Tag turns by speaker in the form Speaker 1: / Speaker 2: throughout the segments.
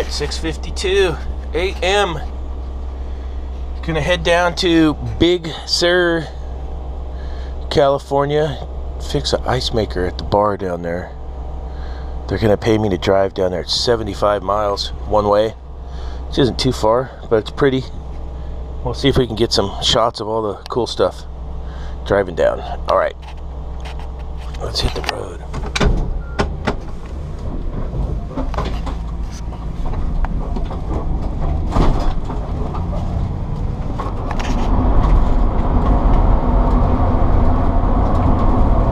Speaker 1: Alright, 6:52 a.m. Gonna head down to Big Sur, California. Fix an ice maker at the bar down there. They're gonna pay me to drive down there. It's 75 miles one way, which isn't too far, but it's pretty. We'll see if we can get some shots of all the cool stuff driving down. Alright, let's hit the road.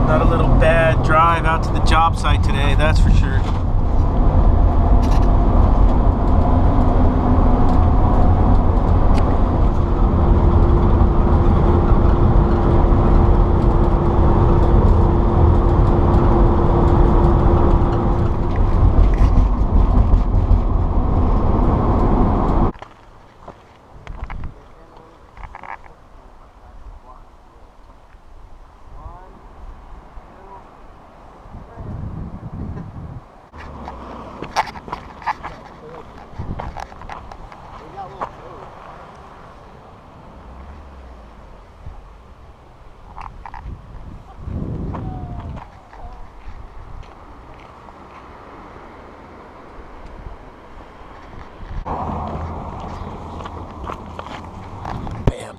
Speaker 1: Not a little bad drive out to the job site today, that's for sure.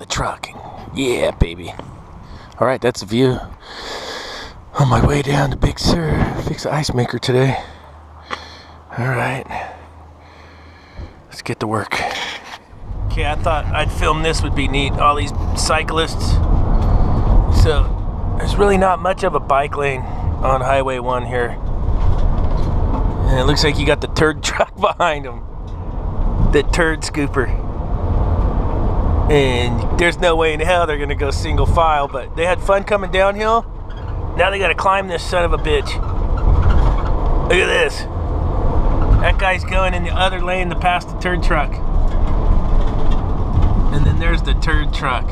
Speaker 1: Truck. Yeah, baby. Alright, that's the view on my way down to Big Sur. Fix the ice maker today. Alright, let's get to work. Okay, I thought I'd film this, would be neat. All these cyclists. So there's really not much of a bike lane on Highway 1 here, and it looks like you got the turd truck behind him, the turd scooper. And there's no way in hell they're gonna go single file, but they had fun coming downhill. Now they gotta climb this son of a bitch. Look at this. That guy's going in the other lane to pass the turd truck. And then there's the turd truck.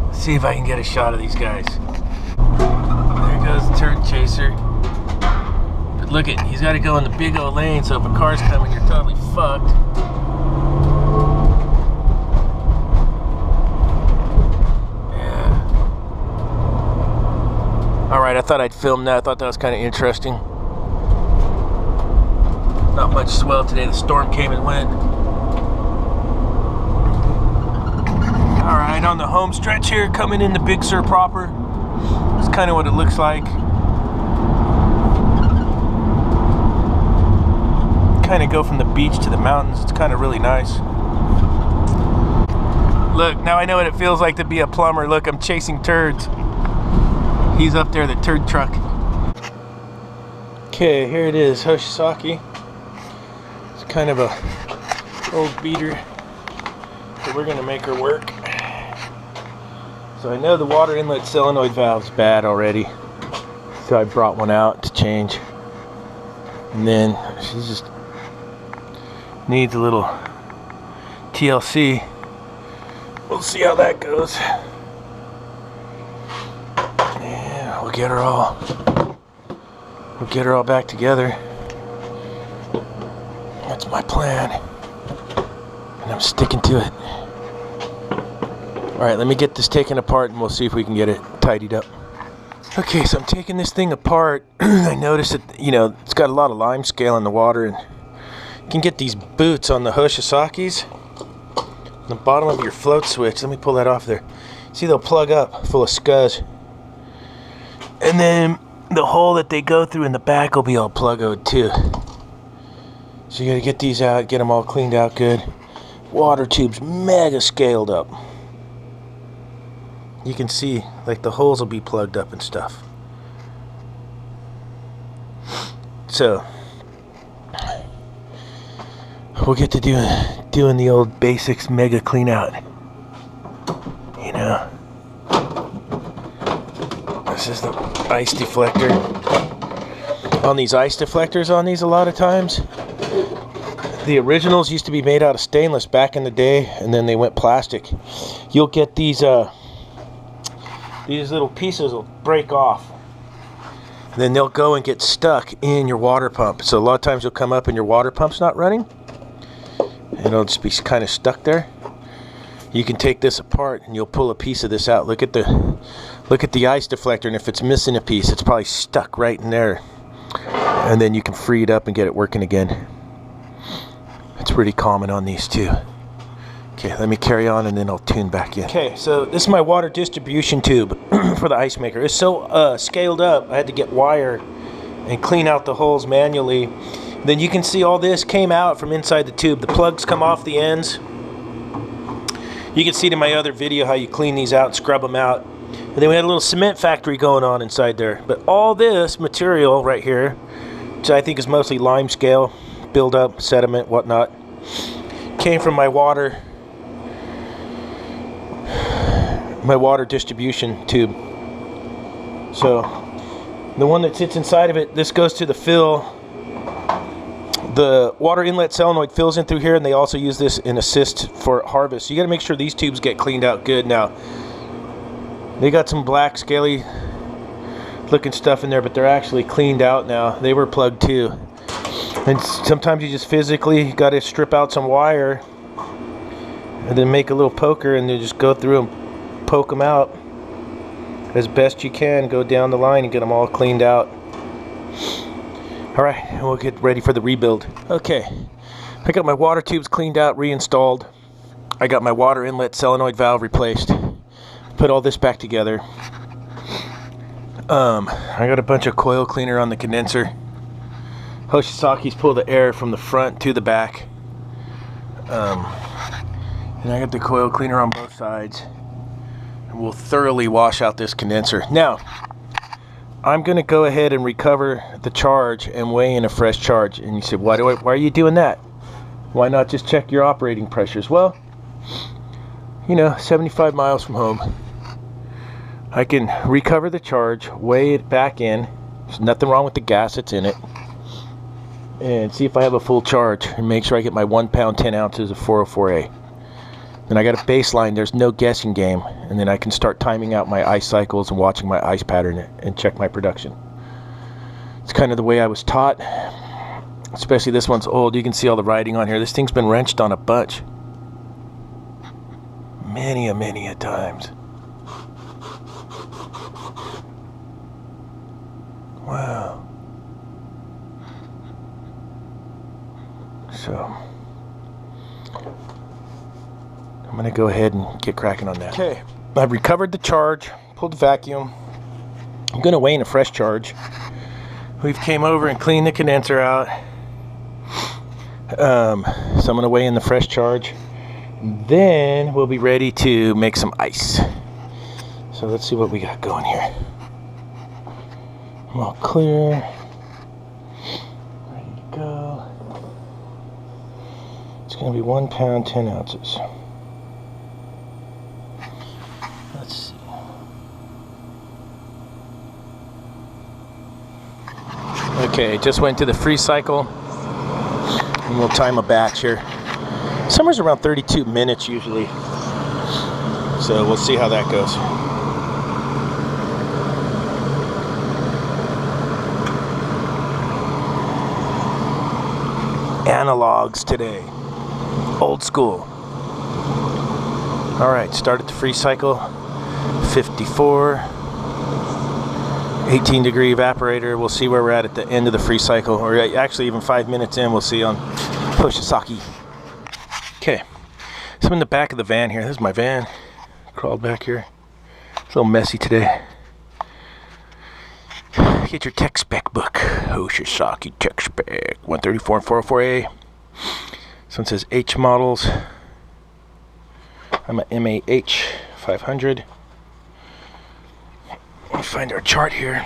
Speaker 1: Let's see if I can get a shot of these guys. There goes the turd chaser. But look at, he's gotta go in the big old lane, so if a car's coming, you're totally fucked. Alright, I thought I'd film that. I thought that was kind of interesting. Not much swell today. The storm came and went. Alright, on the home stretch here, coming into Big Sur proper. That's kind of what it looks like. Kind of go from the beach to the mountains. It's kind of really nice. Look, now I know what it feels like to be a plumber. Look, I'm chasing turds. He's up there, the turd truck. Okay, here it is, Hoshizaki. It's kind of a old beater, but we're gonna make her work. So I know the water inlet solenoid valve's bad already, so I brought one out to change. And then she just needs a little TLC. We'll see how that goes. We'll get her all back together. That's my plan, and I'm sticking to it. All right, let me get this taken apart and we'll see if we can get it tidied up. Okay, so I'm taking this thing apart. I noticed that, you know, it's got a lot of lime scale in the water, and you can get these boots on the Hoshizakis on the bottom of your float switch. Let me pull that off there. See, they'll plug up full of scuzz. And then the hole that they go through in the back will be all plug-o'd too. So you gotta get these out, get them all cleaned out good. Water tubes mega scaled up. You can see, like, the holes will be plugged up and stuff. So we'll get to doing the old basics mega clean out. You know. This is the ice deflector. On these ice deflectors on these, a lot of times, the originals used to be made out of stainless back in the day, and then they went plastic. You'll get these little pieces will break off, then they'll go and get stuck in your water pump. So a lot of times you'll come up and your water pump's not running, and it'll just be kind of stuck there. You can take this apart and you'll pull a piece of this out. Look at the ice deflector, and if it's missing a piece, it's probably stuck right in there. And then you can free it up and get it working again. It's pretty common on these too. Okay, let me carry on and then I'll tune back in. Okay, so this is my water distribution tube for the ice maker. It's so scaled up, I had to get wire and clean out the holes manually. Then you can see all this came out from inside the tube. The plugs come off the ends. You can see it in my other video how you clean these out and scrub them out. And then we had a little cement factory going on inside there. But all this material right here, which I think is mostly lime scale, buildup, sediment, whatnot, came from my water distribution tube. So the one that sits inside of it, this goes to the fill. The water inlet solenoid fills in through here, and they also use this in assist for harvest. So you got to make sure these tubes get cleaned out good. Now they got some black scaly looking stuff in there, but they're actually cleaned out now. They were plugged too. And sometimes you just physically got to strip out some wire and then make a little poker and then just go through and poke them out as best you can. Go down the line and get them all cleaned out. Alright, we'll get ready for the rebuild. Okay, I got my water tubes cleaned out, reinstalled. I got my water inlet solenoid valve replaced. Put all this back together. I got a bunch of coil cleaner on the condenser. Hoshizaki's pull the air from the front to the back. And I got the coil cleaner on both sides. And we'll thoroughly wash out this condenser. Now, I'm going to go ahead and recover the charge and weigh in a fresh charge. And you said, why are you doing that? Why not just check your operating pressures? Well, you know, 75 miles from home, I can recover the charge, weigh it back in. There's nothing wrong with the gas that's in it. And see if I have a full charge and make sure I get my 1 pound 10 ounces of 404A. Then I got a baseline. There's no guessing game. And then I can start timing out my ice cycles and watching my ice pattern and check my production. It's kind of the way I was taught. Especially this one's old. You can see all the writing on here. This thing's been wrenched on a bunch. Many a times. Wow. So I'm going to go ahead and get cracking on that. Okay, I've recovered the charge, pulled the vacuum. I'm going to weigh in a fresh charge. We've came over and cleaned the condenser out. So I'm going to weigh in the fresh charge. Then we'll be ready to make some ice. So let's see what we got going here. I'm all clear. Ready to go. It's going to be 1 pound 10 ounces. Let's see. Okay, just went to the free cycle. And we'll time a batch here. Somewhere's around 32 minutes usually. So we'll see how that goes. Analogs today. Old school. Alright, started the free cycle. 54. 18 degree evaporator. We'll see where we're at the end of the free cycle. Or actually even 5 minutes in, we'll see on Hoshizaki. Okay, so I'm in the back of the van here. This is my van. Crawled back here. It's a little messy today. Get your tech spec book. Hoshizaki tech spec 134 and 404A. This one says H models. I'm at MAH 500. Let me find our chart here.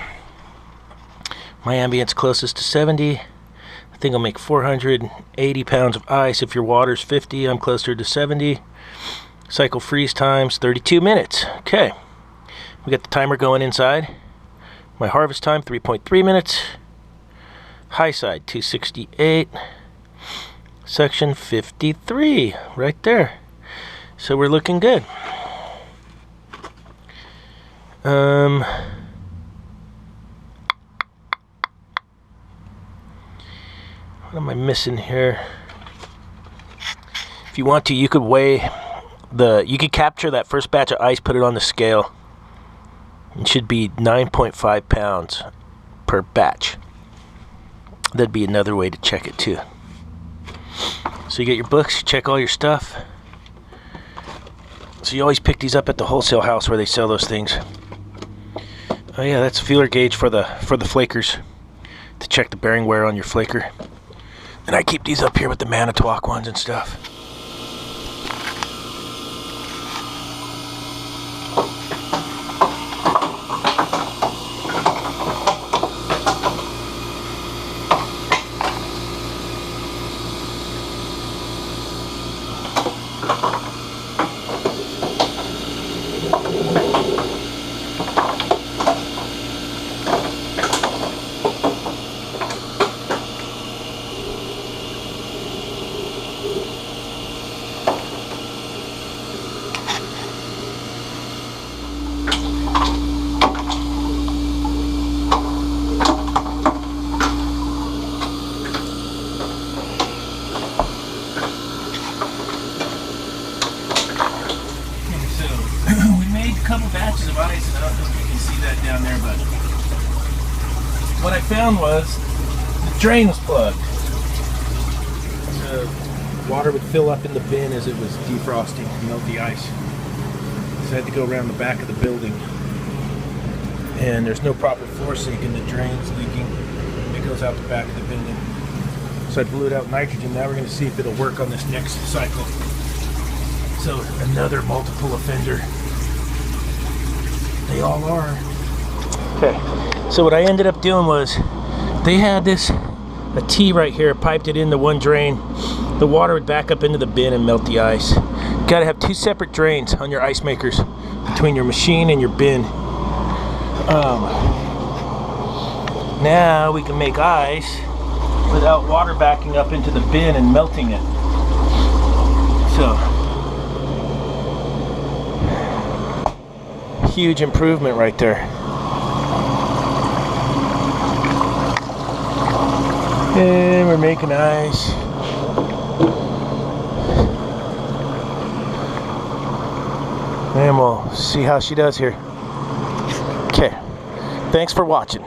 Speaker 1: My ambient's closest to 70. I think I'll make 480 pounds of ice. If your water's 50, I'm closer to 70. Cycle freeze times 32 minutes. Okay, we got the timer going inside. My harvest time 3.3 minutes. High side 268. Section 53 right there. So we're looking good. What am I missing here? If you want to, you could weigh you could capture that first batch of ice, put it on the scale. It should be 9.5 pounds per batch. That'd be another way to check it too. So you get your books, you check all your stuff. So you always pick these up at the wholesale house where they sell those things. Oh yeah, that's a feeler gauge for the flakers, to check the bearing wear on your flaker. And I keep these up here with the Manitowoc ones and stuff. Couple batches of ice, and I don't know if you can see that down there, but what I found was the drain was plugged. The water would fill up in the bin as it was defrosting to melt the ice. So I had to go around the back of the building, and there's no proper floor sink and the drain's leaking. It goes out the back of the building. So I blew it out nitrogen. Now we're going to see if it'll work on this next cycle. So another multiple offender. They all are. Okay, so what I ended up doing was they had a T right here, piped it into one drain. The water would back up into the bin and melt the ice. You gotta have two separate drains on your ice makers between your machine and your bin. Now we can make ice without water backing up into the bin and melting it. So, huge improvement right there. And we're making ice. And we'll see how she does here. Okay, thanks for watching.